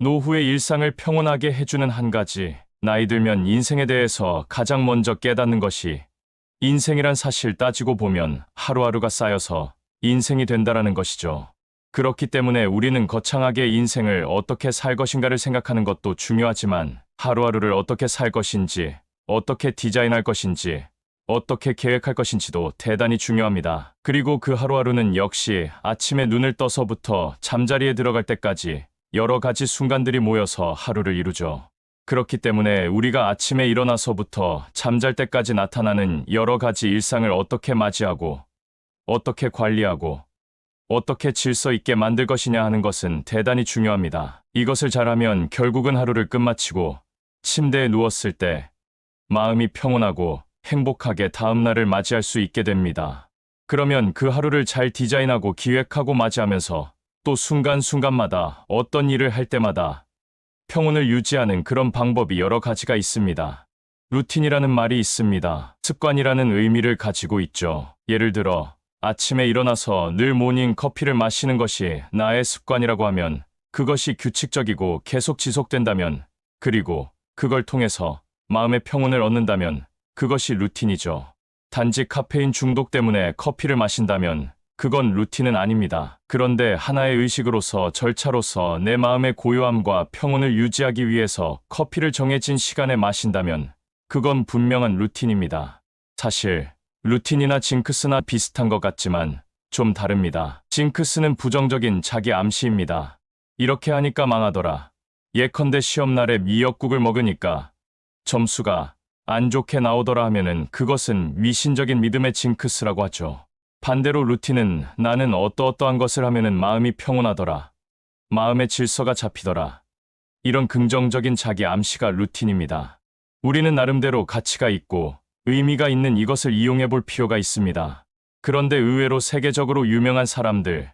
노후의 일상을 평온하게 해주는 한 가지, 나이 들면 인생에 대해서 가장 먼저 깨닫는 것이 인생이란 사실 따지고 보면 하루하루가 쌓여서 인생이 된다라는 것이죠. 그렇기 때문에 우리는 거창하게 인생을 어떻게 살 것인가를 생각하는 것도 중요하지만 하루하루를 어떻게 살 것인지, 어떻게 디자인할 것인지, 어떻게 계획할 것인지도 대단히 중요합니다. 그리고 그 하루하루는 역시 아침에 눈을 떠서부터 잠자리에 들어갈 때까지 여러 가지 순간들이 모여서 하루를 이루죠. 그렇기 때문에 우리가 아침에 일어나서부터 잠잘 때까지 나타나는 여러 가지 일상을 어떻게 맞이하고, 어떻게 관리하고, 어떻게 질서 있게 만들 것이냐 하는 것은 대단히 중요합니다. 이것을 잘하면 결국은 하루를 끝마치고 침대에 누웠을 때 마음이 평온하고 행복하게 다음날을 맞이할 수 있게 됩니다. 그러면 그 하루를 잘 디자인하고 기획하고 맞이하면서 또 순간순간마다 어떤 일을 할 때마다 평온을 유지하는 그런 방법이 여러 가지가 있습니다. 루틴이라는 말이 있습니다. 습관이라는 의미를 가지고 있죠. 예를 들어 아침에 일어나서 늘 모닝 커피를 마시는 것이 나의 습관이라고 하면 그것이 규칙적이고 계속 지속된다면, 그리고 그걸 통해서 마음의 평온을 얻는다면 그것이 루틴이죠. 단지 카페인 중독 때문에 커피를 마신다면 그건 루틴은 아닙니다. 그런데 하나의 의식으로서 절차로서 내 마음의 고요함과 평온을 유지하기 위해서 커피를 정해진 시간에 마신다면 그건 분명한 루틴입니다. 사실 루틴이나 징크스나 비슷한 것 같지만 좀 다릅니다. 징크스는 부정적인 자기 암시입니다. 이렇게 하니까 망하더라. 예컨대 시험날에 미역국을 먹으니까 점수가 안 좋게 나오더라 하면은 그것은 미신적인 믿음의 징크스라고 하죠. 반대로 루틴은 나는 어떠어떠한 것을 하면은 마음이 평온하더라. 마음의 질서가 잡히더라. 이런 긍정적인 자기 암시가 루틴입니다. 우리는 나름대로 가치가 있고 의미가 있는 이것을 이용해 볼 필요가 있습니다. 그런데 의외로 세계적으로 유명한 사람들,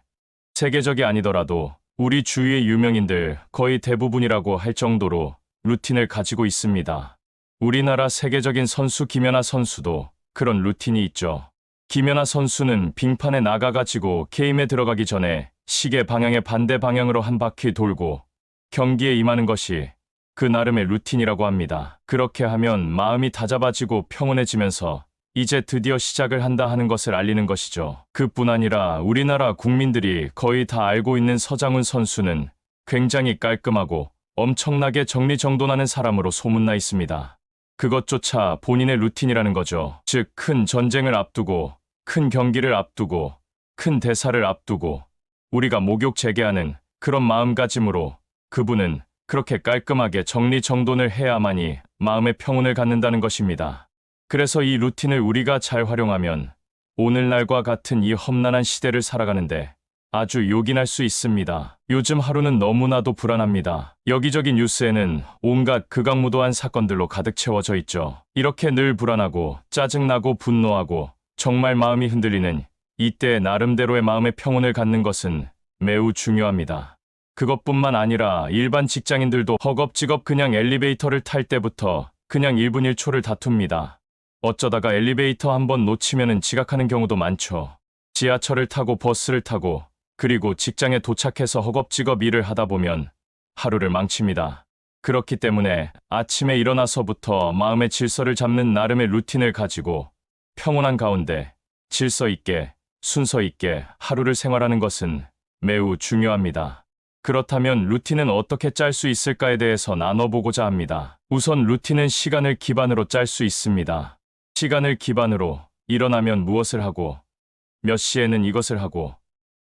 세계적이 아니더라도 우리 주위의 유명인들 거의 대부분이라고 할 정도로 루틴을 가지고 있습니다. 우리나라 세계적인 선수 김연아 선수도 그런 루틴이 있죠. 김연아 선수는 빙판에 나가가지고 게임에 들어가기 전에 시계 방향의 반대 방향으로 한 바퀴 돌고 경기에 임하는 것이 그 나름의 루틴이라고 합니다. 그렇게 하면 마음이 다잡아지고 평온해지면서 이제 드디어 시작을 한다 하는 것을 알리는 것이죠. 그뿐 아니라 우리나라 국민들이 거의 다 알고 있는 서장훈 선수는 굉장히 깔끔하고 엄청나게 정리정돈하는 사람으로 소문나 있습니다. 그것조차 본인의 루틴이라는 거죠. 즉, 큰 전쟁을 앞두고, 큰 경기를 앞두고, 큰 대사를 앞두고 우리가 목욕 재개하는 그런 마음가짐으로 그분은 그렇게 깔끔하게 정리정돈을 해야만이 마음의 평온을 갖는다는 것입니다. 그래서 이 루틴을 우리가 잘 활용하면 오늘날과 같은 이 험난한 시대를 살아가는데 아주 요긴할 수 있습니다. 요즘 하루는 너무나도 불안합니다. 여기저기 뉴스에는 온갖 극악무도한 사건들로 가득 채워져 있죠. 이렇게 늘 불안하고 짜증나고 분노하고 정말 마음이 흔들리는 이때 나름대로의 마음의 평온을 갖는 것은 매우 중요합니다. 그것뿐만 아니라 일반 직장인들도 허겁지겁 그냥 엘리베이터를 탈 때부터 그냥 1분 1초를 다툽니다. 어쩌다가 엘리베이터 한번 놓치면은 지각하는 경우도 많죠. 지하철을 타고 버스를 타고 그리고 직장에 도착해서 허겁지겁 일을 하다 보면 하루를 망칩니다. 그렇기 때문에 아침에 일어나서부터 마음의 질서를 잡는 나름의 루틴을 가지고 평온한 가운데 질서 있게, 순서 있게 하루를 생활하는 것은 매우 중요합니다. 그렇다면 루틴은 어떻게 짤 수 있을까에 대해서 나눠보고자 합니다. 우선 루틴은 시간을 기반으로 짤 수 있습니다. 시간을 기반으로 일어나면 무엇을 하고, 몇 시에는 이것을 하고,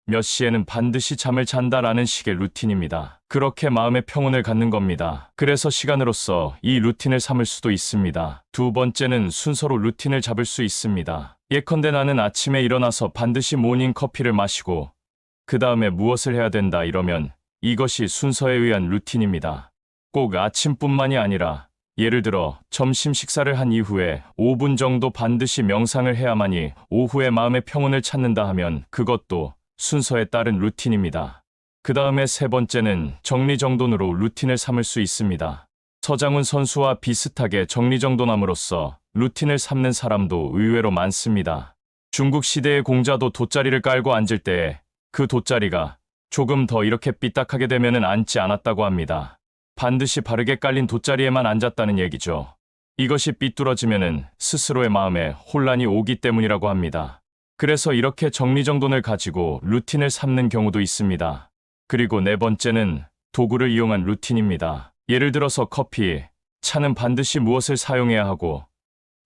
몇 시에는 반드시 잠을 잔다라는 식의 루틴입니다. 그렇게 마음의 평온을 갖는 겁니다. 그래서 시간으로서 이 루틴을 삼을 수도 있습니다. 두 번째는 순서로 루틴을 잡을 수 있습니다. 예컨대 나는 아침에 일어나서 반드시 모닝 커피를 마시고 그 다음에 무엇을 해야 된다 이러면 이것이 순서에 의한 루틴입니다. 꼭 아침뿐만이 아니라 예를 들어 점심 식사를 한 이후에 5분 정도 반드시 명상을 해야만이 오후에 마음의 평온을 찾는다 하면 그것도 순서에 따른 루틴입니다. 그 다음에 세 번째는 정리정돈으로 루틴을 삼을 수 있습니다. 서장훈 선수와 비슷하게 정리정돈함으로써 루틴을 삼는 사람도 의외로 많습니다. 중국 시대의 공자도 돗자리를 깔고 앉을 때에 그 돗자리가 조금 더 이렇게 삐딱하게 되면은 앉지 않았다고 합니다. 반드시 바르게 깔린 돗자리에만 앉았다는 얘기죠. 이것이 삐뚤어지면은 스스로의 마음에 혼란이 오기 때문이라고 합니다. 그래서 이렇게 정리정돈을 가지고 루틴을 삼는 경우도 있습니다. 그리고 네 번째는 도구를 이용한 루틴입니다. 예를 들어서 커피, 차는 반드시 무엇을 사용해야 하고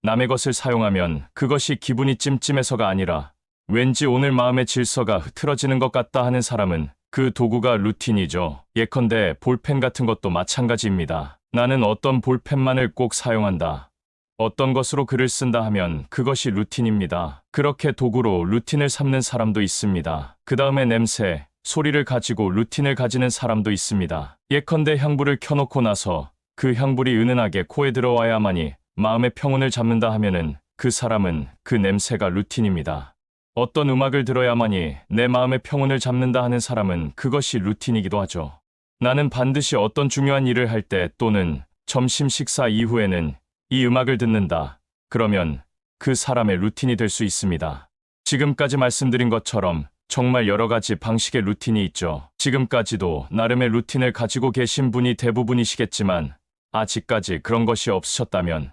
남의 것을 사용하면 그것이 기분이 찜찜해서가 아니라 왠지 오늘 마음의 질서가 흐트러지는 것 같다 하는 사람은 그 도구가 루틴이죠. 예컨대 볼펜 같은 것도 마찬가지입니다. 나는 어떤 볼펜만을 꼭 사용한다. 어떤 것으로 글을 쓴다 하면 그것이 루틴입니다. 그렇게 도구로 루틴을 삼는 사람도 있습니다. 그 다음에 냄새, 소리를 가지고 루틴을 가지는 사람도 있습니다. 예컨대 향불을 켜놓고 나서 그 향불이 은은하게 코에 들어와야만이 마음의 평온을 잡는다 하면은 그 사람은 그 냄새가 루틴입니다. 어떤 음악을 들어야만이 내 마음의 평온을 잡는다 하는 사람은 그것이 루틴이기도 하죠. 나는 반드시 어떤 중요한 일을 할 때 또는 점심 식사 이후에는 이 음악을 듣는다. 그러면 그 사람의 루틴이 될 수 있습니다. 지금까지 말씀드린 것처럼 정말 여러 가지 방식의 루틴이 있죠. 지금까지도 나름의 루틴을 가지고 계신 분이 대부분이시겠지만 아직까지 그런 것이 없으셨다면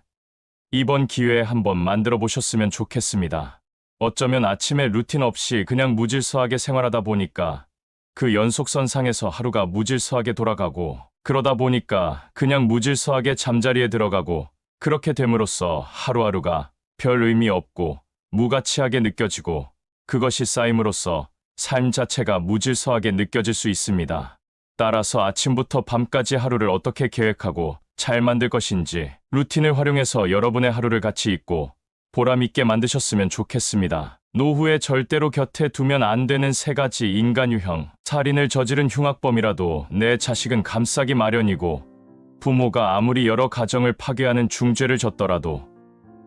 이번 기회에 한번 만들어 보셨으면 좋겠습니다. 어쩌면 아침에 루틴 없이 그냥 무질서하게 생활하다 보니까 그 연속선상에서 하루가 무질서하게 돌아가고 그러다 보니까 그냥 무질서하게 잠자리에 들어가고 그렇게 됨으로써 하루하루가 별 의미 없고 무가치하게 느껴지고 그것이 쌓임으로써 삶 자체가 무질서하게 느껴질 수 있습니다. 따라서 아침부터 밤까지 하루를 어떻게 계획하고 잘 만들 것인지 루틴을 활용해서 여러분의 하루를 같이 있고 보람 있게 만드셨으면 좋겠습니다. 노후에 절대로 곁에 두면 안 되는 3가지 인간 유형. 살인을 저지른 흉악범이라도 내 자식은 감싸기 마련이고 부모가 아무리 여러 가정을 파괴하는 중죄를 졌더라도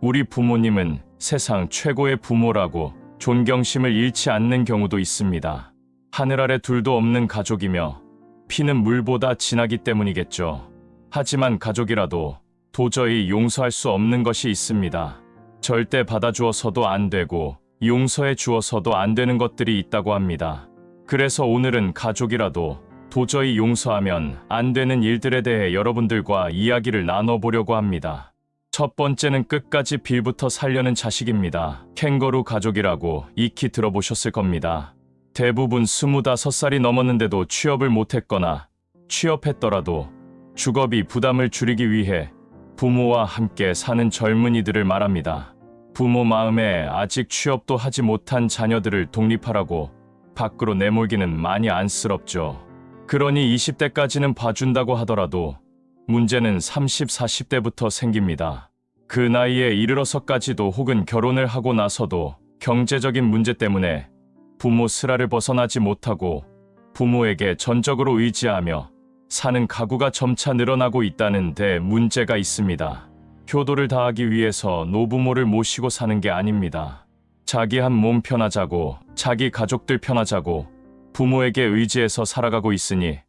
우리 부모님은 세상 최고의 부모라고 존경심을 잃지 않는 경우도 있습니다. 하늘 아래 둘도 없는 가족이며 피는 물보다 진하기 때문이겠죠. 하지만 가족이라도 도저히 용서할 수 없는 것이 있습니다. 절대 받아주어서도 안 되고 용서해 주어서도 안 되는 것들이 있다고 합니다. 그래서 오늘은 가족이라도 도저히 용서하면 안 되는 일들에 대해 여러분들과 이야기를 나눠보려고 합니다. 첫 번째는 끝까지 빌부터 살려는 자식입니다. 캥거루 가족이라고 익히 들어보셨을 겁니다. 대부분 25살이 넘었는데도 취업을 못했거나 취업했더라도 주거비 부담을 줄이기 위해 부모와 함께 사는 젊은이들을 말합니다. 부모 마음에 아직 취업도 하지 못한 자녀들을 독립하라고 밖으로 내몰기는 많이 안쓰럽죠. 그러니 20대까지는 봐준다고 하더라도 문제는 30, 40대부터 생깁니다. 그 나이에 이르러서까지도 혹은 결혼을 하고 나서도 경제적인 문제 때문에 부모 슬하를 벗어나지 못하고 부모에게 전적으로 의지하며 사는 가구가 점차 늘어나고 있다는 데 문제가 있습니다. 효도를 다하기 위해서 노부모를 모시고 사는 게 아닙니다. 자기 한 몸 편하자고 자기 가족들 편하자고 부모에게 의지해서 살아가고 있으니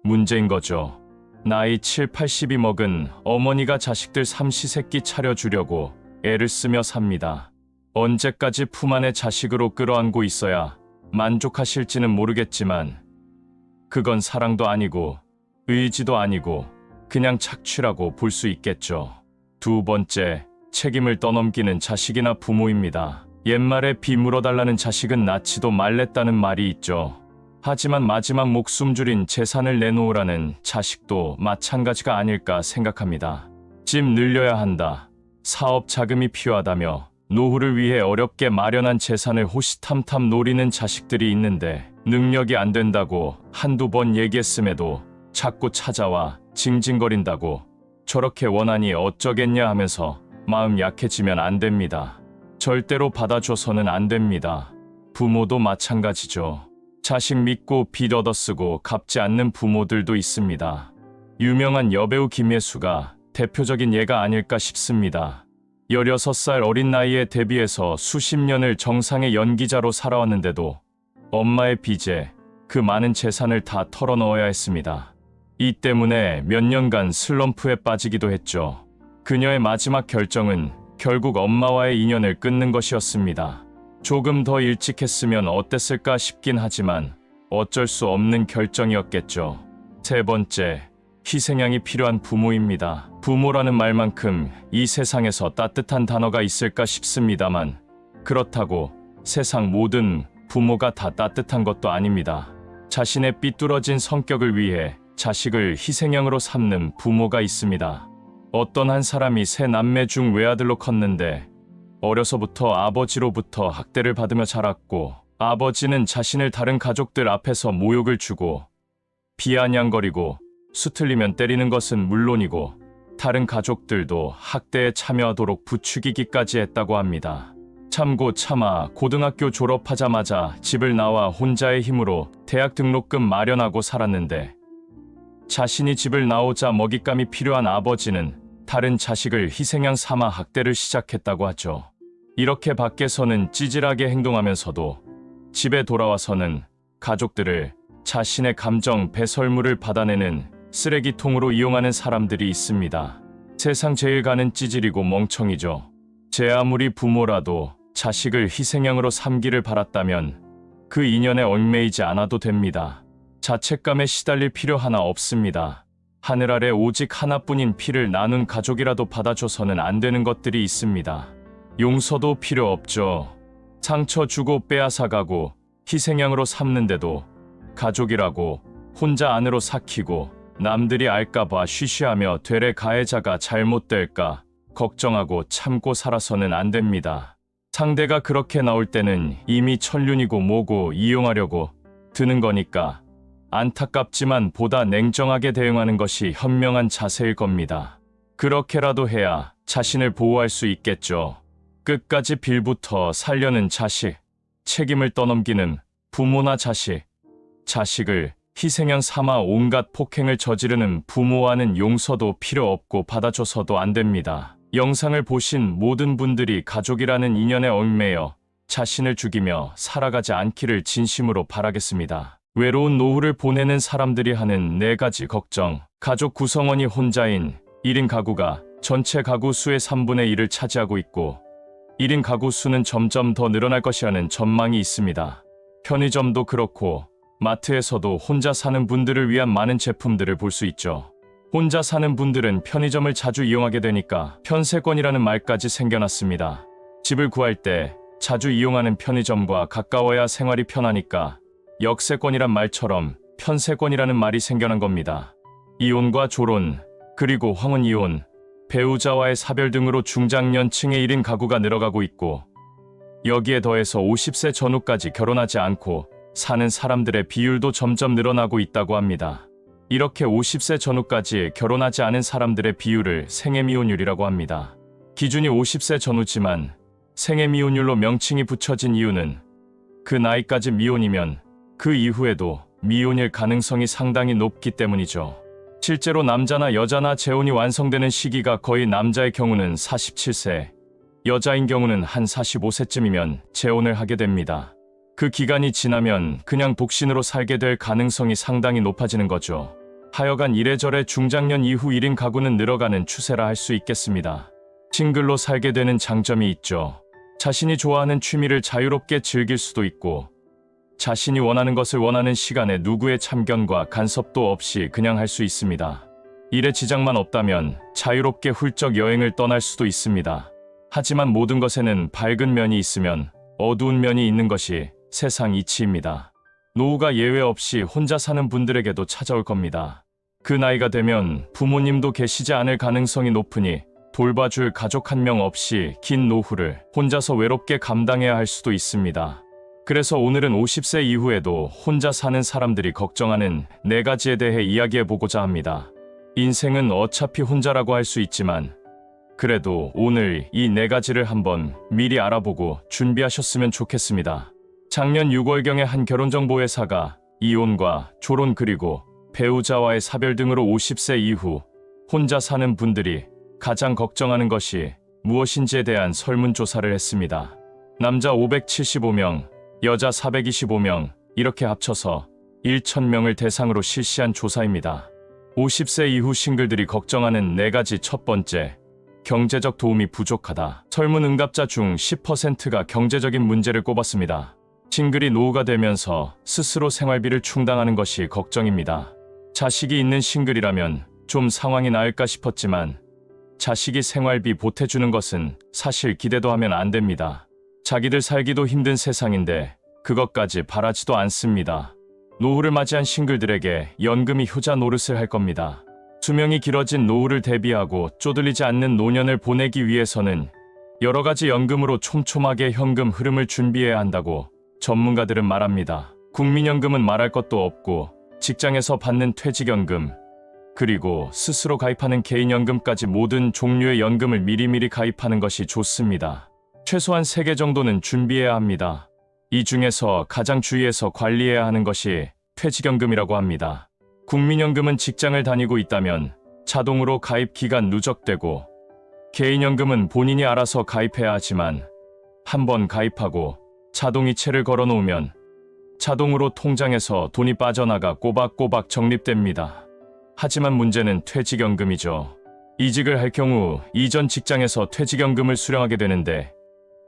문제인 거죠. 나이 7, 80이 먹은 어머니가 자식들 삼시세끼 차려주려고 애를 쓰며 삽니다. 언제까지 품 안에 자식으로 끌어안고 있어야 만족하실지는 모르겠지만 그건 사랑도 아니고 의지도 아니고 그냥 착취라고 볼 수 있겠죠. 두 번째, 책임을 떠넘기는 자식이나 부모입니다. 옛말에 비 물어달라는 자식은 낳지도 말랬다는 말이 있죠. 하지만 마지막 목숨줄인 재산을 내놓으라는 자식도 마찬가지가 아닐까 생각합니다. 집 늘려야 한다. 사업 자금이 필요하다며 노후를 위해 어렵게 마련한 재산을 호시탐탐 노리는 자식들이 있는데 능력이 안 된다고 한두 번 얘기했음에도 자꾸 찾아와 징징거린다고 저렇게 원하니 어쩌겠냐 하면서 마음 약해지면 안 됩니다. 절대로 받아줘서는 안 됩니다. 부모도 마찬가지죠. 자식 믿고 빚 얻어쓰고 갚지 않는 부모들도 있습니다. 유명한 여배우 김혜수가 대표적인 예가 아닐까 싶습니다. 16살 어린 나이에 데뷔해서 수십 년을 정상의 연기자로 살아왔는데도 엄마의 빚에 그 많은 재산을 다 털어넣어야 했습니다. 이 때문에 몇 년간 슬럼프에 빠지기도 했죠. 그녀의 마지막 결정은 결국 엄마와의 인연을 끊는 것이었습니다. 조금 더 일찍 했으면 어땠을까 싶긴 하지만 어쩔 수 없는 결정이었겠죠. 세 번째, 희생양이 필요한 부모입니다. 부모라는 말만큼 이 세상에서 따뜻한 단어가 있을까 싶습니다만 그렇다고 세상 모든 부모가 다 따뜻한 것도 아닙니다. 자신의 삐뚤어진 성격을 위해 자식을 희생양으로 삼는 부모가 있습니다. 어떤 한 사람이 세 남매 중 외아들로 컸는데 어려서부터 아버지로부터 학대를 받으며 자랐고 아버지는 자신을 다른 가족들 앞에서 모욕을 주고 비아냥거리고 수틀리면 때리는 것은 물론이고 다른 가족들도 학대에 참여하도록 부추기기까지 했다고 합니다. 참고 차마 고등학교 졸업하자마자 집을 나와 혼자의 힘으로 대학 등록금 마련하고 살았는데 자신이 집을 나오자 먹잇감이 필요한 아버지는 다른 자식을 희생양 삼아 학대를 시작했다고 하죠. 이렇게 밖에서는 찌질하게 행동하면서도 집에 돌아와서는 가족들을 자신의 감정 배설물을 받아내는 쓰레기통으로 이용하는 사람들이 있습니다. 세상 제일 가는 찌질이고 멍청이죠. 제 아무리 부모라도 자식을 희생양으로 삼기를 바랐다면 그 인연에 얽매이지 않아도 됩니다. 자책감에 시달릴 필요 하나 없습니다. 하늘 아래 오직 하나뿐인 피를 나눈 가족이라도 받아줘서는 안 되는 것들이 있습니다. 용서도 필요 없죠. 상처 주고 빼앗아가고 희생양으로 삼는데도 가족이라고 혼자 안으로 삭히고 남들이 알까봐 쉬쉬하며 되레 가해자가 잘못될까 걱정하고 참고 살아서는 안 됩니다. 상대가 그렇게 나올 때는 이미 천륜이고 뭐고 이용하려고 드는 거니까 안타깝지만 보다 냉정하게 대응하는 것이 현명한 자세일 겁니다. 그렇게라도 해야 자신을 보호할 수 있겠죠. 끝까지 빌부터 살려는 자식, 책임을 떠넘기는 부모나 자식, 자식을 희생양 삼아 온갖 폭행을 저지르는 부모와는 용서도 필요 없고 받아줘서도 안 됩니다. 영상을 보신 모든 분들이 가족이라는 인연에 얽매여 자신을 죽이며 살아가지 않기를 진심으로 바라겠습니다. 외로운 노후를 보내는 사람들이 하는 4가지 걱정. 가족 구성원이 혼자인 1인 가구가 전체 가구 수의 3분의 1을 차지하고 있고 1인 가구 수는 점점 더 늘어날 것이라는 전망이 있습니다. 편의점도 그렇고 마트에서도 혼자 사는 분들을 위한 많은 제품들을 볼 수 있죠. 혼자 사는 분들은 편의점을 자주 이용하게 되니까 편세권이라는 말까지 생겨났습니다. 집을 구할 때 자주 이용하는 편의점과 가까워야 생활이 편하니까 역세권이란 말처럼 편세권이라는 말이 생겨난 겁니다. 이혼과 졸혼, 그리고 황혼이혼, 배우자와의 사별 등으로 중장년층의 1인 가구가 늘어가고 있고 여기에 더해서 50세 전후까지 결혼하지 않고 사는 사람들의 비율도 점점 늘어나고 있다고 합니다. 이렇게 50세 전후까지 결혼하지 않은 사람들의 비율을 생애미혼율이라고 합니다. 기준이 50세 전후지만 생애미혼율로 명칭이 붙여진 이유는 그 나이까지 미혼이면 그 이후에도 미혼일 가능성이 상당히 높기 때문이죠. 실제로 남자나 여자나 재혼이 완성되는 시기가 거의 남자의 경우는 47세, 여자인 경우는 한 45세쯤이면 재혼을 하게 됩니다. 그 기간이 지나면 그냥 독신으로 살게 될 가능성이 상당히 높아지는 거죠. 하여간 이래저래 중장년 이후 1인 가구는 늘어가는 추세라 할 수 있겠습니다. 싱글로 살게 되는 장점이 있죠. 자신이 좋아하는 취미를 자유롭게 즐길 수도 있고 자신이 원하는 것을 원하는 시간에 누구의 참견과 간섭도 없이 그냥 할 수 있습니다. 일에 지장만 없다면 자유롭게 훌쩍 여행을 떠날 수도 있습니다. 하지만 모든 것에는 밝은 면이 있으면 어두운 면이 있는 것이 세상 이치입니다. 노후가 예외 없이 혼자 사는 분들에게도 찾아올 겁니다. 그 나이가 되면 부모님도 계시지 않을 가능성이 높으니 돌봐줄 가족 한 명 없이 긴 노후를 혼자서 외롭게 감당해야 할 수도 있습니다. 그래서 오늘은 50세 이후에도 혼자 사는 사람들이 걱정하는 4가지에 대해 이야기해보고자 합니다. 인생은 어차피 혼자라고 할 수 있지만 그래도 오늘 이 4가지를 한번 미리 알아보고 준비하셨으면 좋겠습니다. 작년 6월경에 한 결혼정보회사가 이혼과 졸혼 그리고 배우자와의 사별 등으로 50세 이후 혼자 사는 분들이 가장 걱정하는 것이 무엇인지에 대한 설문조사를 했습니다. 남자 575명, 여자 425명, 이렇게 합쳐서 1,000명을 대상으로 실시한 조사입니다. 50세 이후 싱글들이 걱정하는 4가지. 첫 번째, 경제적 도움이 부족하다. 설문 응답자 중 10%가 경제적인 문제를 꼽았습니다. 싱글이 노후가 되면서 스스로 생활비를 충당하는 것이 걱정입니다. 자식이 있는 싱글이라면 좀 상황이 나을까 싶었지만 자식이 생활비 보태주는 것은 사실 기대도 하면 안 됩니다. 자기들 살기도 힘든 세상인데 그것까지 바라지도 않습니다. 노후를 맞이한 싱글들에게 연금이 효자 노릇을 할 겁니다. 수명이 길어진 노후를 대비하고 쪼들리지 않는 노년을 보내기 위해서는 여러 가지 연금으로 촘촘하게 현금 흐름을 준비해야 한다고 전문가들은 말합니다. 국민연금은 말할 것도 없고 직장에서 받는 퇴직연금, 그리고 스스로 가입하는 개인연금까지 모든 종류의 연금을 미리미리 가입하는 것이 좋습니다. 최소한 3개 정도는 준비해야 합니다. 이 중에서 가장 주의해서 관리해야 하는 것이 퇴직연금이라고 합니다. 국민연금은 직장을 다니고 있다면 자동으로 가입 기간 누적되고 개인연금은 본인이 알아서 가입해야 하지만 한번 가입하고 자동이체를 걸어놓으면 자동으로 통장에서 돈이 빠져나가 꼬박꼬박 적립됩니다. 하지만 문제는 퇴직연금이죠. 이직을 할 경우 이전 직장에서 퇴직연금을 수령하게 되는데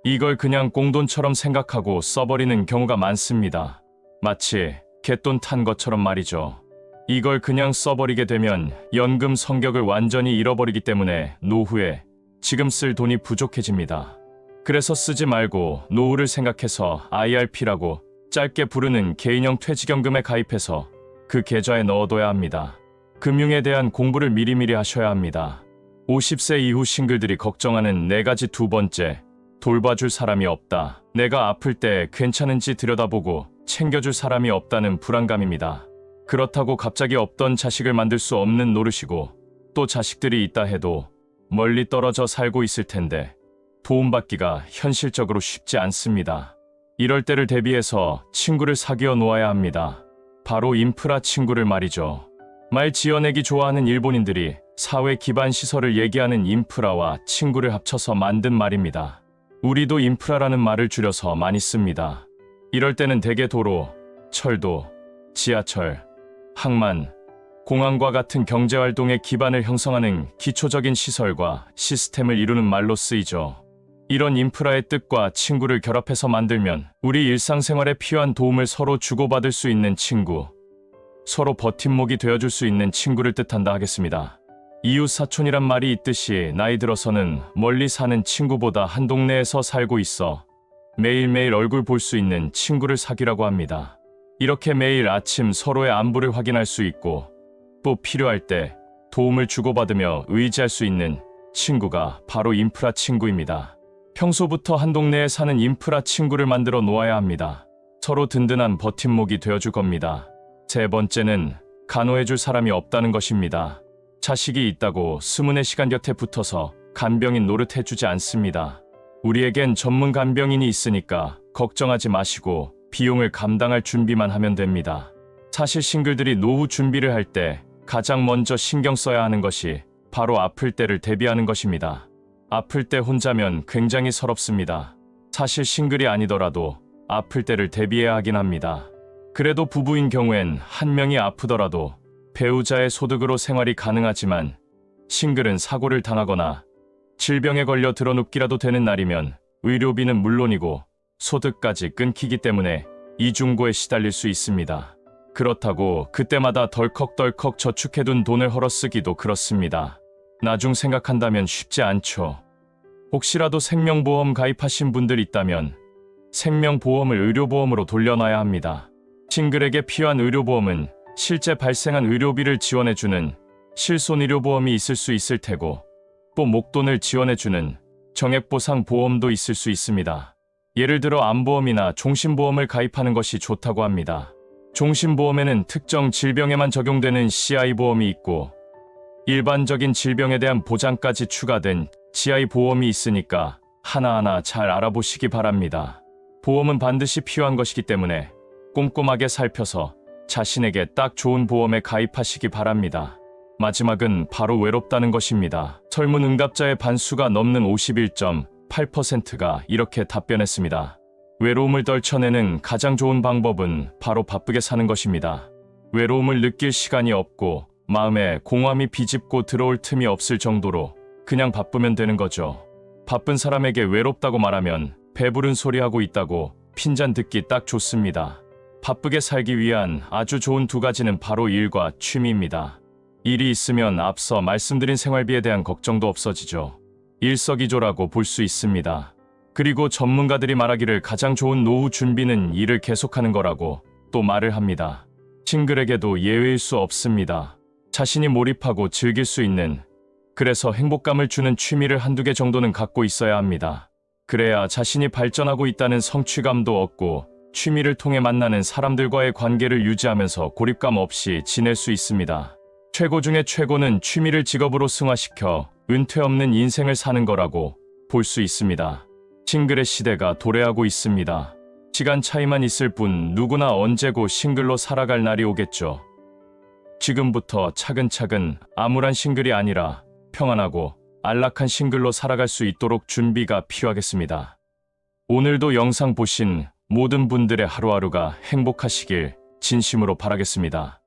이걸 그냥 꽁돈처럼 생각하고 써버리는 경우가 많습니다. 마치 갯돈 탄 것처럼 말이죠. 이걸 그냥 써버리게 되면 연금 성격을 완전히 잃어버리기 때문에 노후에 지금 쓸 돈이 부족해집니다. 그래서 쓰지 말고 노후를 생각해서 IRP라고 짧게 부르는 개인형 퇴직연금에 가입해서 그 계좌에 넣어둬야 합니다. 금융에 대한 공부를 미리미리 하셔야 합니다. 50세 이후 싱글들이 걱정하는 4가지. 두 번째, 돌봐줄 사람이 없다. 내가 아플 때 괜찮은지 들여다보고 챙겨줄 사람이 없다는 불안감입니다. 그렇다고 갑자기 없던 자식을 만들 수 없는 노릇이고 또 자식들이 있다 해도 멀리 떨어져 살고 있을 텐데 도움받기가 현실적으로 쉽지 않습니다. 이럴 때를 대비해서 친구를 사귀어 놓아야 합니다. 바로 인프라 친구를 말이죠. 말 지어내기 좋아하는 일본인들이 사회 기반 시설을 얘기하는 인프라와 친구를 합쳐서 만든 말입니다. 우리도 인프라라는 말을 줄여서 많이 씁니다. 이럴 때는 대개 도로, 철도, 지하철, 항만, 공항과 같은 경제활동의 기반을 형성하는 기초적인 시설과 시스템을 이루는 말로 쓰이죠. 이런 인프라의 뜻과 친구를 결합해서 만들면 우리 일상생활에 필요한 도움을 서로 주고받을 수 있는 친구, 서로 버팀목이 되어줄 수 있는 친구를 뜻한다 하겠습니다. 이웃사촌이란 말이 있듯이 나이 들어서는 멀리 사는 친구보다 한 동네에서 살고 있어 매일매일 얼굴 볼 수 있는 친구를 사귀라고 합니다. 이렇게 매일 아침 서로의 안부를 확인할 수 있고 또 필요할 때 도움을 주고받으며 의지할 수 있는 친구가 바로 인프라 친구입니다. 평소부터 한 동네에 사는 인프라 친구를 만들어 놓아야 합니다. 서로 든든한 버팀목이 되어줄 겁니다. 세 번째는 간호해줄 사람이 없다는 것입니다. 자식이 있다고 수문의 시간 곁에 붙어서 간병인 노릇해주지 않습니다. 우리에겐 전문 간병인이 있으니까 걱정하지 마시고 비용을 감당할 준비만 하면 됩니다. 사실 싱글들이 노후 준비를 할 때 가장 먼저 신경 써야 하는 것이 바로 아플 때를 대비하는 것입니다. 아플 때 혼자면 굉장히 서럽습니다. 사실 싱글이 아니더라도 아플 때를 대비해야 하긴 합니다. 그래도 부부인 경우엔 한 명이 아프더라도 배우자의 소득으로 생활이 가능하지만 싱글은 사고를 당하거나 질병에 걸려 드러눕기라도 되는 날이면 의료비는 물론이고 소득까지 끊기기 때문에 이중고에 시달릴 수 있습니다. 그렇다고 그때마다 덜컥덜컥 저축해둔 돈을 헐어쓰기도 그렇습니다. 나중 생각한다면 쉽지 않죠. 혹시라도 생명보험 가입하신 분들 있다면 생명보험을 의료보험으로 돌려놔야 합니다. 싱글에게 필요한 의료보험은 실제 발생한 의료비를 지원해주는 실손의료보험이 있을 수 있을 테고 또 목돈을 지원해주는 정액보상보험도 있을 수 있습니다. 예를 들어 암보험이나 종신보험을 가입하는 것이 좋다고 합니다. 종신보험에는 특정 질병에만 적용되는 CI보험이 있고 일반적인 질병에 대한 보장까지 추가된 GI보험이 있으니까 하나하나 잘 알아보시기 바랍니다. 보험은 반드시 필요한 것이기 때문에 꼼꼼하게 살펴서 자신에게 딱 좋은 보험에 가입하시기 바랍니다. 마지막은 바로 외롭다는 것입니다. 설문 응답자의 반수가 넘는 51.8%가 이렇게 답변했습니다. 외로움을 떨쳐내는 가장 좋은 방법은 바로 바쁘게 사는 것입니다. 외로움을 느낄 시간이 없고 마음에 공허함이 비집고 들어올 틈이 없을 정도로 그냥 바쁘면 되는 거죠. 바쁜 사람에게 외롭다고 말하면 배부른 소리 하고 있다고 핀잔 듣기 딱 좋습니다. 바쁘게 살기 위한 아주 좋은 두 가지는 바로 일과 취미입니다. 일이 있으면 앞서 말씀드린 생활비에 대한 걱정도 없어지죠. 일석이조라고 볼 수 있습니다. 그리고 전문가들이 말하기를 가장 좋은 노후 준비는 일을 계속하는 거라고 또 말을 합니다. 싱글에게도 예외일 수 없습니다. 자신이 몰입하고 즐길 수 있는, 그래서 행복감을 주는 취미를 한두 개 정도는 갖고 있어야 합니다. 그래야 자신이 발전하고 있다는 성취감도 얻고 취미를 통해 만나는 사람들과의 관계를 유지하면서 고립감 없이 지낼 수 있습니다. 최고 중에 최고는 취미를 직업으로 승화시켜 은퇴 없는 인생을 사는 거라고 볼 수 있습니다. 싱글의 시대가 도래하고 있습니다. 시간 차이만 있을 뿐 누구나 언제고 싱글로 살아갈 날이 오겠죠. 지금부터 차근차근 암울한 싱글이 아니라 평안하고 안락한 싱글로 살아갈 수 있도록 준비가 필요하겠습니다. 오늘도 영상 보신 모든 분들의 하루하루가 행복하시길 진심으로 바라겠습니다.